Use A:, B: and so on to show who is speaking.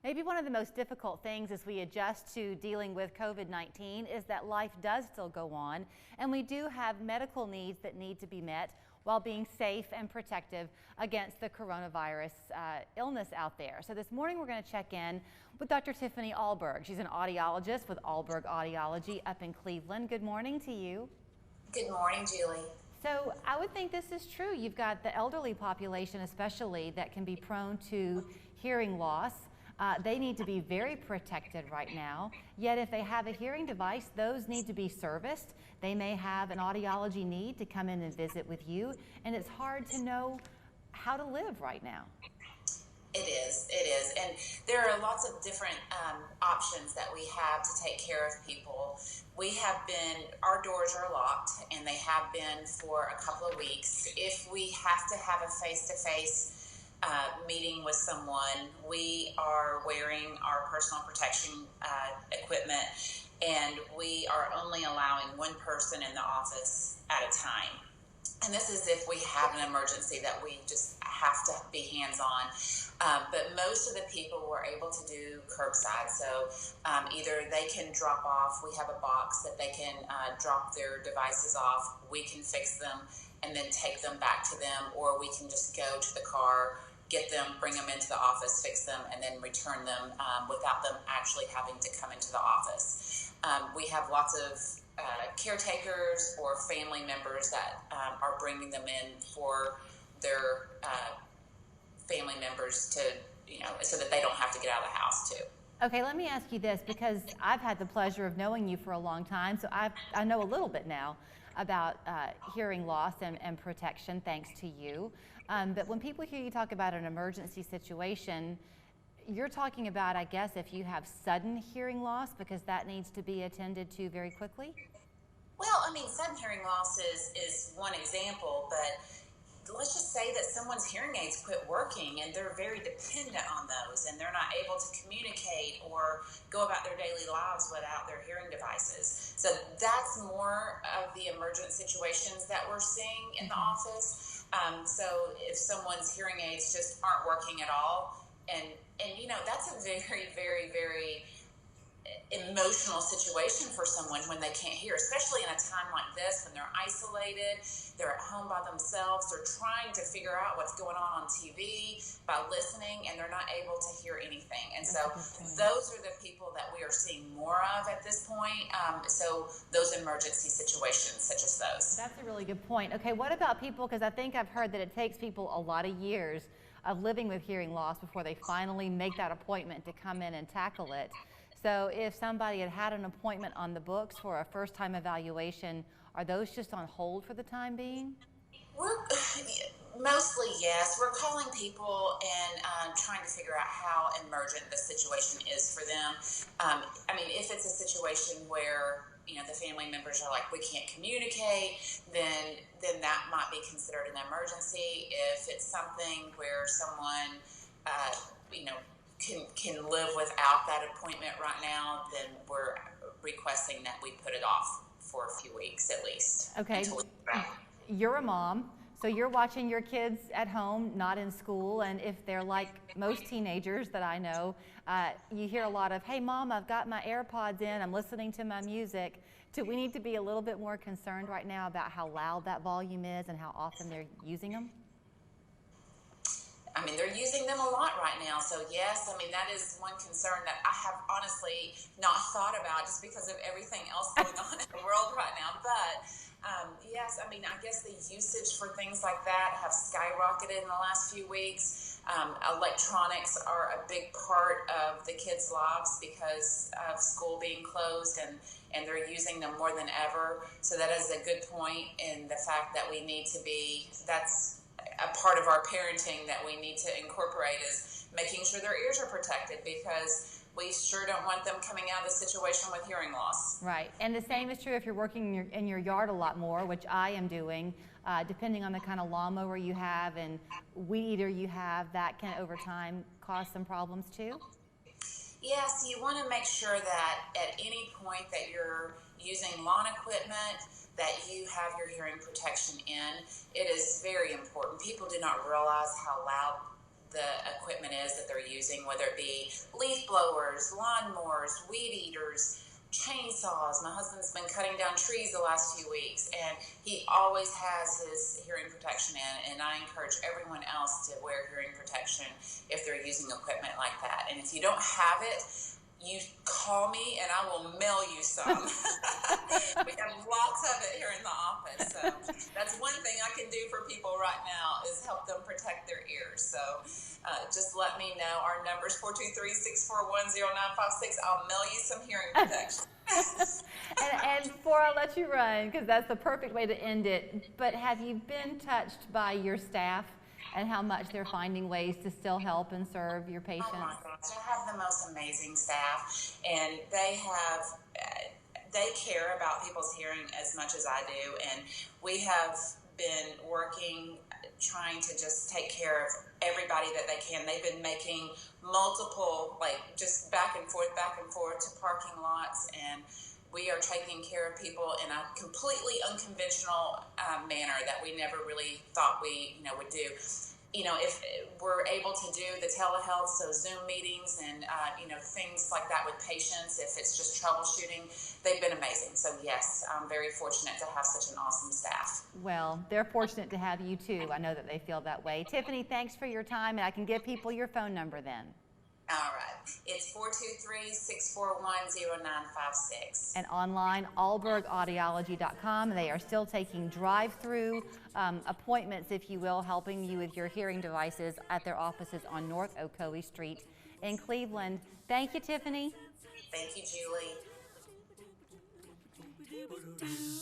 A: Maybe one of the most difficult things as we adjust to dealing with COVID-19 is that life does still go on, and we do have medical needs that need to be met while being safe and protective against the coronavirus illness out there. So this morning we're going to check in with Dr. Tiffany Ahlberg. She's an audiologist with Ahlberg Audiology up in Cleveland. Good morning to you.
B: Good morning, Julie.
A: So I would think this is true. You've got the elderly population especially that can be prone to hearing loss. They need to be very protected right now, yet if they have a hearing device, those need to be serviced. They may have an audiology need to come in and visit with you, and it's hard to know how to live right now.
B: It is. And there are lots of different options that we have to take care of people. Our doors are locked, and they have been for a couple of weeks. If we have to have a face-to-face meeting with someone, we are wearing our personal protection equipment, and we are only allowing one person in the office at a time. And this is if we have an emergency that we just have to be hands-on. But most of the people were able to do curbside. So either they can drop off, we have a box that they can drop their devices off, we can fix them and then take them back to them, or we can just go to the car, get them, bring them into the office, fix them, and then return them without them actually having to come into the office. We have lots of caretakers or family members that are bringing them in for their family members to, so that they don't have to get out of the house too.
A: Okay, let me ask you this, because I've had the pleasure of knowing you for a long time, so I know a little bit now about hearing loss and protection, thanks to you. But when people hear you talk about an emergency situation, you're talking about, I guess, if you have sudden hearing loss, because that needs to be attended to very quickly?
B: Well, sudden hearing loss is one example, but let's just say that someone's hearing aids quit working and they're very dependent on those and they're not able to communicate or go about their daily lives without their hearing devices. So that's more of the emergent situations that we're seeing in the office. So if someone's hearing aids just aren't working at all, and that's a very, very, very emotional situation for someone when they can't hear, especially in a time like this when they're isolated, they're at home by themselves, they're trying to figure out what's going on TV by listening, and they're not able to hear anything. And so those are the people that we are seeing more of at this point. So those emergency situations such as those.
A: That's a really good point. Okay, what about people, because I think I've heard that it takes people a lot of years of living with hearing loss before they finally make that appointment to come in and tackle it. So if somebody had an appointment on the books for a first-time evaluation, are those just on hold for the time being?
B: Mostly, yes. We're calling people and trying to figure out how emergent the situation is for them. If it's a situation where the family members are like, we can't communicate, then that might be considered an emergency. If it's something where someone, can live without that appointment right now, then we're requesting that we put it off for a few weeks at least.
A: Okay, you're a mom, so you're watching your kids at home, not in school, and if they're like most teenagers that I know, you hear a lot of, hey mom, I've got my AirPods in, I'm listening to my music. Do we need to be a little bit more concerned right now about how loud that volume is and how often they're using them?
B: They're using them a lot right now. So yes, that is one concern that I have honestly not thought about just because of everything else going on in the world right now. But yes, I guess the usage for things like that have skyrocketed in the last few weeks. Electronics are a big part of the kids' lives because of school being closed, and they're using them more than ever. So that is a good point in the fact that we need to that's a part of our parenting that we need to incorporate, is making sure their ears are protected, because we sure don't want them coming out of the situation with hearing loss.
A: Right, and the same is true if you're working in your yard a lot more, which I am doing, depending on the kind of lawnmower you have and weed eater you have, that can over time cause some problems too.
B: Yes, you want to make sure that at any point that you're using lawn equipment, that you have your hearing protection in. It is very important. People do not realize how loud the equipment is that they're using, whether it be leaf blowers, lawnmowers, weed eaters, chainsaws. My husband's been cutting down trees the last few weeks, and he always has his hearing protection in, and I encourage everyone else to wear hearing protection if they're using equipment like that. And if you don't have it, you call me and I will mail you some. We have lots of it here in the office. So that's one thing I can do for people right now is help them protect their ears. So just let me know. Our number is 423-641-0956. I'll mail you some hearing protection.
A: And before I let you run, because that's the perfect way to end it, but have you been touched by your staff and how much they're finding ways to still help and serve your patients?
B: Oh my gosh, I have the most amazing staff, and they care about people's hearing as much as I do, and we have been working, trying to just take care of everybody that they can. They've been making multiple, just back and forth to parking lots, and we are taking care of people in a completely unconventional manner that we never really thought we would do. If we're able to do the telehealth, so Zoom meetings and things like that with patients, if it's just troubleshooting, they've been amazing. So yes, I'm very fortunate to have such an awesome staff.
A: Well, they're fortunate to have you too. I know that they feel that way. Tiffany, thanks for your time, and I can give people your phone number then.
B: All right. It's 423-641-0956.
A: And online, AhlbergAudiology.com. They are still taking drive-through appointments, if you will, helping you with your hearing devices at their offices on North Ocoee Street in Cleveland. Thank you, Tiffany.
B: Thank you, Julie.